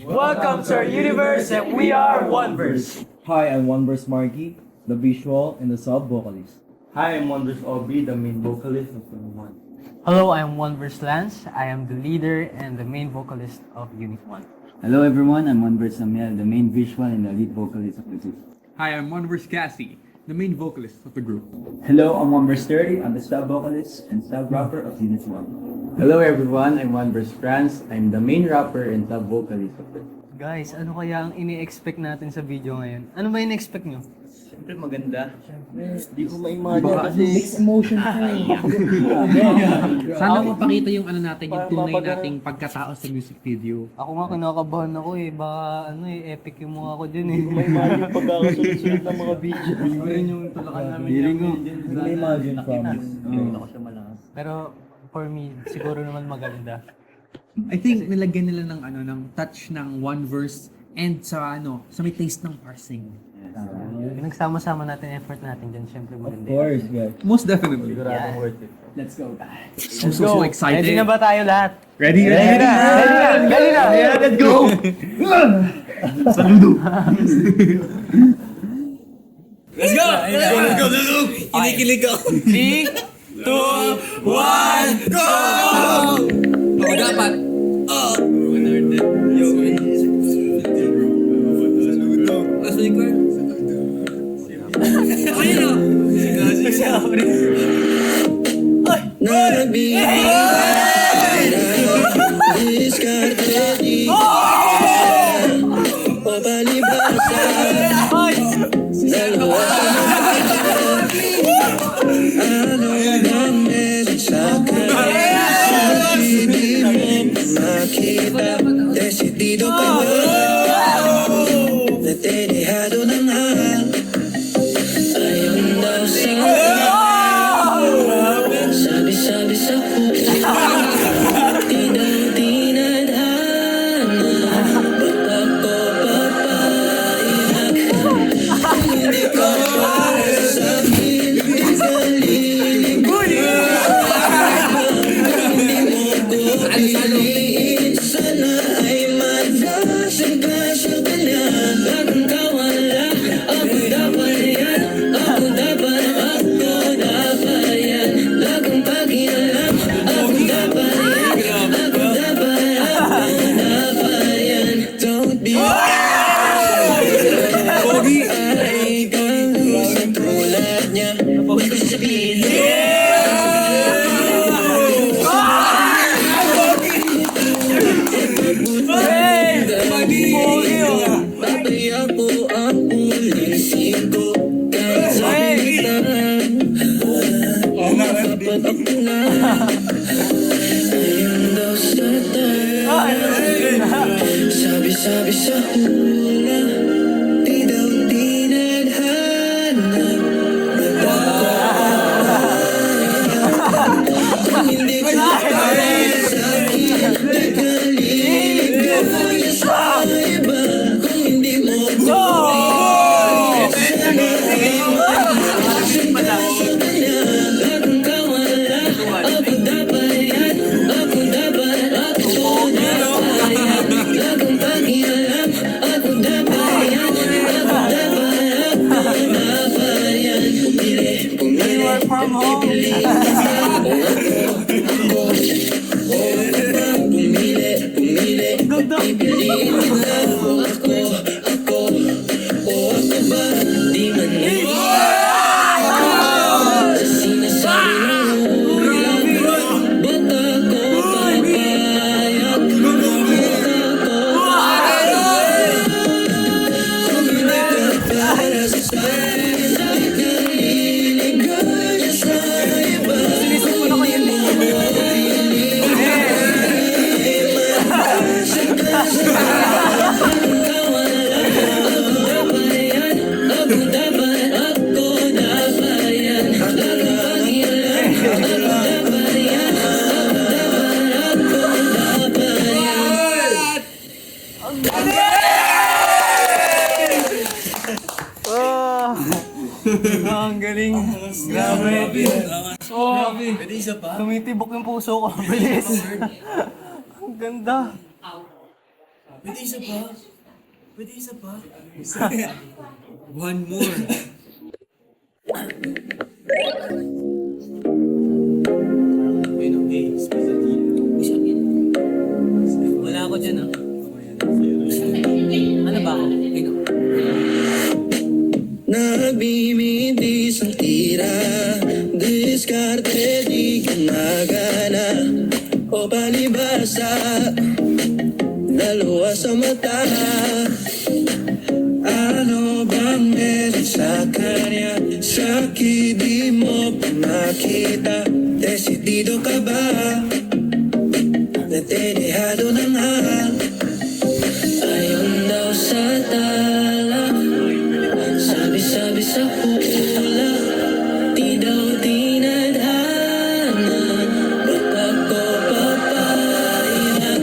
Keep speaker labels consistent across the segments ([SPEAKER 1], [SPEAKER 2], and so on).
[SPEAKER 1] Welcome to our universe and we are Oneverse.
[SPEAKER 2] Hi, I'm Oneverse Marky, the visual and the sub vocalist.
[SPEAKER 3] Hi, I'm Oneverse Aubrey, the main vocalist of Unit 1.
[SPEAKER 1] Hello, I'm Oneverse Lance. I am the leader and the main vocalist of Unit 1.
[SPEAKER 4] Hello everyone, I'm Oneverse Samuel, the main visual and the lead vocalist of the group.
[SPEAKER 5] Hi, I'm Oneverse Cassie, the main vocalist of the group.
[SPEAKER 4] Hello, I'm Oneverse 30, I'm the sub vocalist and sub rapper of Unit 1. Hello everyone, I'm Oneverse France, I'm the main rapper and sub vocalist of the group.
[SPEAKER 1] Guys, ano kaya ang ini-expect natin sa video ngayon? Ano ba ini-expect nyo?
[SPEAKER 4] Siyempre maganda.
[SPEAKER 2] Hindi ko ma-imagine kasi mixed emotion ka eh.
[SPEAKER 5] Sana mapakita yung ano natin, yung tunay nating pagkatao sa music video.
[SPEAKER 1] Ako nga kinakabahan ako eh. Baka ano eh, epic yung mukha ko dyan eh.
[SPEAKER 2] Ma-imagine pagkakasunod-sunod ng mga video.
[SPEAKER 1] Yun yung tulakan namin.
[SPEAKER 2] Feeling ko, hindi ma-imagine promise.
[SPEAKER 4] Ako siya malakas.
[SPEAKER 1] Pero for me, siguro naman maganda.
[SPEAKER 5] I think nilagyan nila ng ano ng touch ng one verse and sa ano sa may taste ng parsing.
[SPEAKER 1] Pinagsama-sama natin effort natin dyan. Siyempre
[SPEAKER 2] Of
[SPEAKER 1] maganda.
[SPEAKER 2] course, guys.
[SPEAKER 5] Most definitely.
[SPEAKER 1] Yeah.
[SPEAKER 3] Worth it.
[SPEAKER 4] Let's go guys.
[SPEAKER 5] So excited.
[SPEAKER 1] Ready na ba tayo lahat?
[SPEAKER 5] Ready?
[SPEAKER 1] Ready na! Ready na!
[SPEAKER 5] Let's go!
[SPEAKER 6] Let's go! Let's go! Kinikilig ako.
[SPEAKER 1] 3, 2, 1, go!
[SPEAKER 6] Oo, dapat. Saludo. Ayun o.
[SPEAKER 7] Decidido ka na tinihado ng hal. Ayun daw sa sabi-sabi sa puso. Di daw tinadhana. Ba't ako papayag? Hindi ko para sa akin. Di galing. Hindi mo ko piliin. Sana ay madasig-asig ka na. Bakang kawala. Ako dapat yan. Ako dapat. Ako dapat yan. Lagang pag-inalam. Ako dapat yan. Ako dapat. Ako dapat yan. Don't be Pogi ay kalusang tulad niya. Huwag ko sasabihin. Babay ako ang ulisin ko. Kahit sabihin dapat ako na. Ayun daw sa tayo. Sabi-sabi sa hula. Di daw tinadhana. Kung hindi ko kaya sa akin, di galing. Gawin sa iba. Kung hindi mo ko sana ay madasig-asig ka na. Bakang kawala. Ako dapat yan. Ako dapat. Ako dapat yan. Lagang pag-inalam. Ako dapat yan. Ako dapat. Ako dapat yan. Pumili. Pipiliin nila ako. Ako ba? Di man nila. Sa sinasabi ng hula. Ba't ako papayag? Ba't ako kung hindi ka para sa akin. Di galing ka sa iba. Kung hindi mo
[SPEAKER 1] Ang galing. Grabe. Tumitibok yung puso ko. Bilis. Ang ganda.
[SPEAKER 6] Pwede isa pa? Pwede isa pa?
[SPEAKER 5] One more.
[SPEAKER 6] Okay, specialty.
[SPEAKER 1] Wala ako dyan, ah. Ano ba ako?
[SPEAKER 7] Nabibintis ang tira, diskarte di gumagana, o palibasa, naluwa sa mata. Ano bang meron sa kanya? Sa'kin di mo pa makita. Desidido ka ba? Natinihado na nga. Ayon daw sa tala, sabi-sabi sa hula, di daw tinadhana. Ba't ako papayag?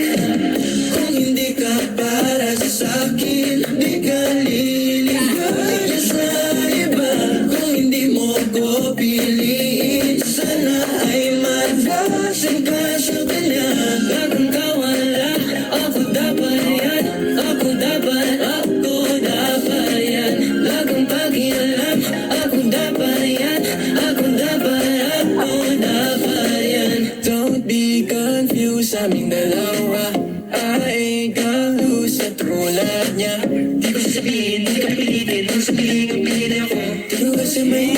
[SPEAKER 7] Kung hindi ka para sa akin, di ka liligaya sa iba. Kung hindi mo ko piliin, sana ay madasig ka sa kanya. Bakang kawala, ako dapat yan, ako dapat yan. Lagang pakialam, ako dapat yan, ako dapat yan. Don't be confused sa aming dalawa, ay ikaw sa tulad niya. Di ko sasabihin, di ka pilitin, kung sabihin ang pilitin ako. Di ko kasi may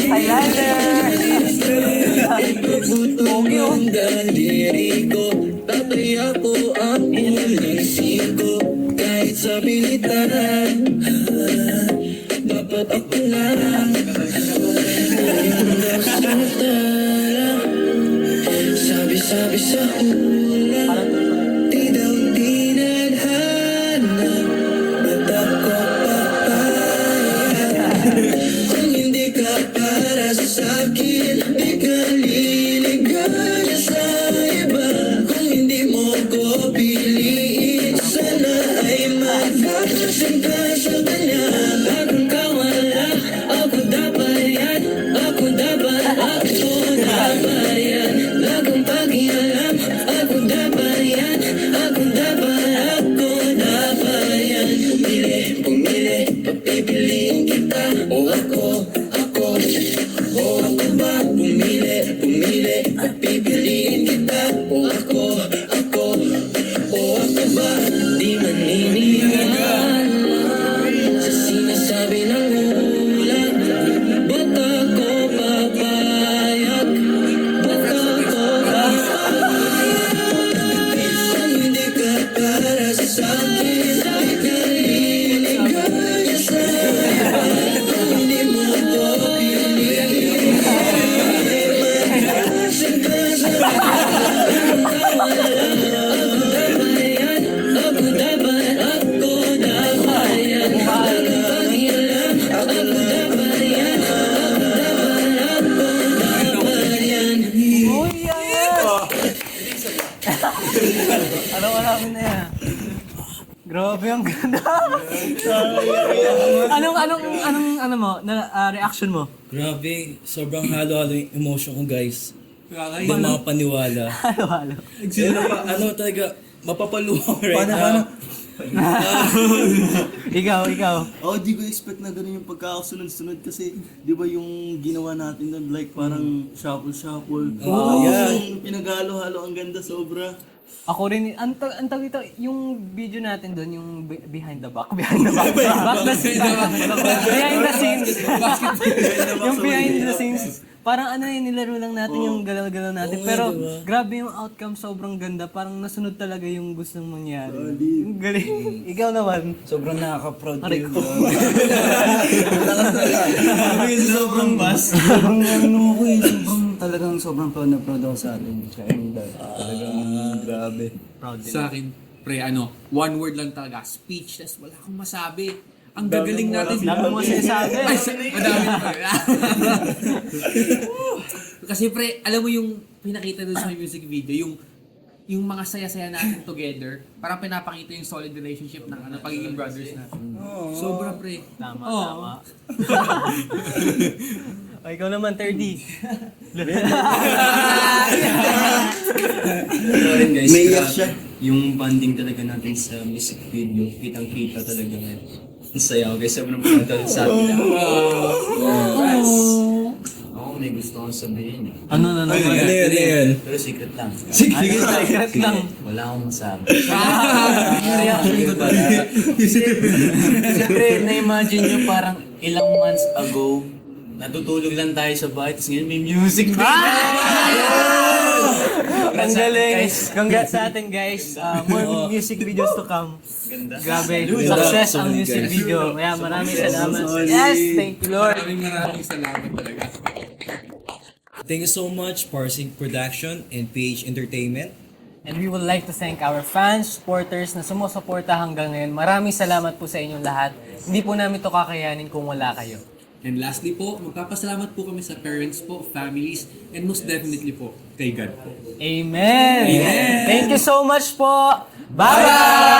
[SPEAKER 7] Pagbuto ang daliri ko, tataya ko ang ulisin ko. Kahit sa pilitan, dapat ako lang. Ngayon daw sa tala, sabi-sabi sa hula, di daw tinadhana. Ba't ako papayag? Kung hindi ka para sa akin, di ka liligaya sa iba. Kung hindi mo ko piliin, sana ay magkakasin ka sa kanya. Bakang kawala, ako dapat yan, ako dapat yan. Lagang pakialam, ako dapat yan, ako dapat yan. Pumili, papipiliin kita, o ako ba? Pumili, papipiliin kita, o ako ba? Di maniniwala sa sinasabi ng ulan. Ba't ako papayag? Ba't ako papayag? Kung hindi ka para sa akin, di ka liligaya sa iba. Kung hindi mo ko piliin, magkakasin ka sa ako dapat yan. Lagang pakialam, ako dapat yan, yan.
[SPEAKER 1] Alam namin na yan. Grabe ang ganda. Ano mo, reaction mo?
[SPEAKER 6] Grabe, sobrang halo-halo yung emotion ko, guys. Hindi mga paniwala.
[SPEAKER 1] Halo-halo.
[SPEAKER 6] Ano talaga, mapapaluwa right now.
[SPEAKER 1] Ikaw.
[SPEAKER 3] Oh, di ko expect na ganun yung pagkakasunod-sunod kasi di ba yung ginawa natin doon like parang shuffle. Yung pinagalo-halo ang ganda sobra.
[SPEAKER 1] Ako rin, ang tawag ito, yung video natin doon, yung behind the scenes. Yung behind the scenes. Parang ano yun, nilaro lang natin yung galaw-galaw natin. Pero grabe yung outcome, sobrang ganda. Parang nasunod talaga yung gustong mangyari. Ang galing. Ikaw naman.
[SPEAKER 3] Sobrang nakaka-proud
[SPEAKER 1] Aray ko.
[SPEAKER 3] Sobrang bas.
[SPEAKER 4] Sobrang sobrang proud na proud ako sa atin. Talagang grabe.
[SPEAKER 1] Proud din.
[SPEAKER 5] Sa akin, pre, one word lang talaga, speechless, wala akong masabi. Ang gagaling natin.
[SPEAKER 1] Dami mo sinasabi.
[SPEAKER 5] Ay, madami pa. Kasi pre, alam mo yung pinakita doon sa music video, yung mga saya-saya natin together, parang pinapakita yung solid relationship ng pagiging brothers natin. Sobra pre.
[SPEAKER 1] Tama.
[SPEAKER 5] Oo.
[SPEAKER 1] O, ikaw naman, 30.
[SPEAKER 3] May iyak siya. yung banding talaga natin sa music video, kitang-kita talaga ngayon. Ang saya ko guys, sobrang pinadal sa atin. Ako may gusto kong sabihin.
[SPEAKER 1] Ano?
[SPEAKER 6] Yan.
[SPEAKER 3] Pero secret lang.
[SPEAKER 1] Secret lang.
[SPEAKER 3] Wala akong masabi. Siyempre, na-imagine nyo parang ilang months ago, natutulog lang tayo sa bahay, tapos ngayon may music
[SPEAKER 1] Ang galing. Congrats sa atin guys. More music videos to come. Grabe. Success ang music video. Kaya maraming salamat. Yes, thank you Lord.
[SPEAKER 5] Maraming salamat talaga.
[SPEAKER 6] Thank you so much, Parsing Production and PH Entertainment.
[SPEAKER 1] And we would like to thank our fans, supporters na sumusuporta hanggang ngayon. Maraming salamat po sa inyong lahat. Hindi po namin to kakayanin kung wala kayo.
[SPEAKER 5] And lastly po, magpapasalamat po kami sa parents po, families, and most definitely po, kay God po.
[SPEAKER 1] Amen! Thank you so much po! Bye-bye!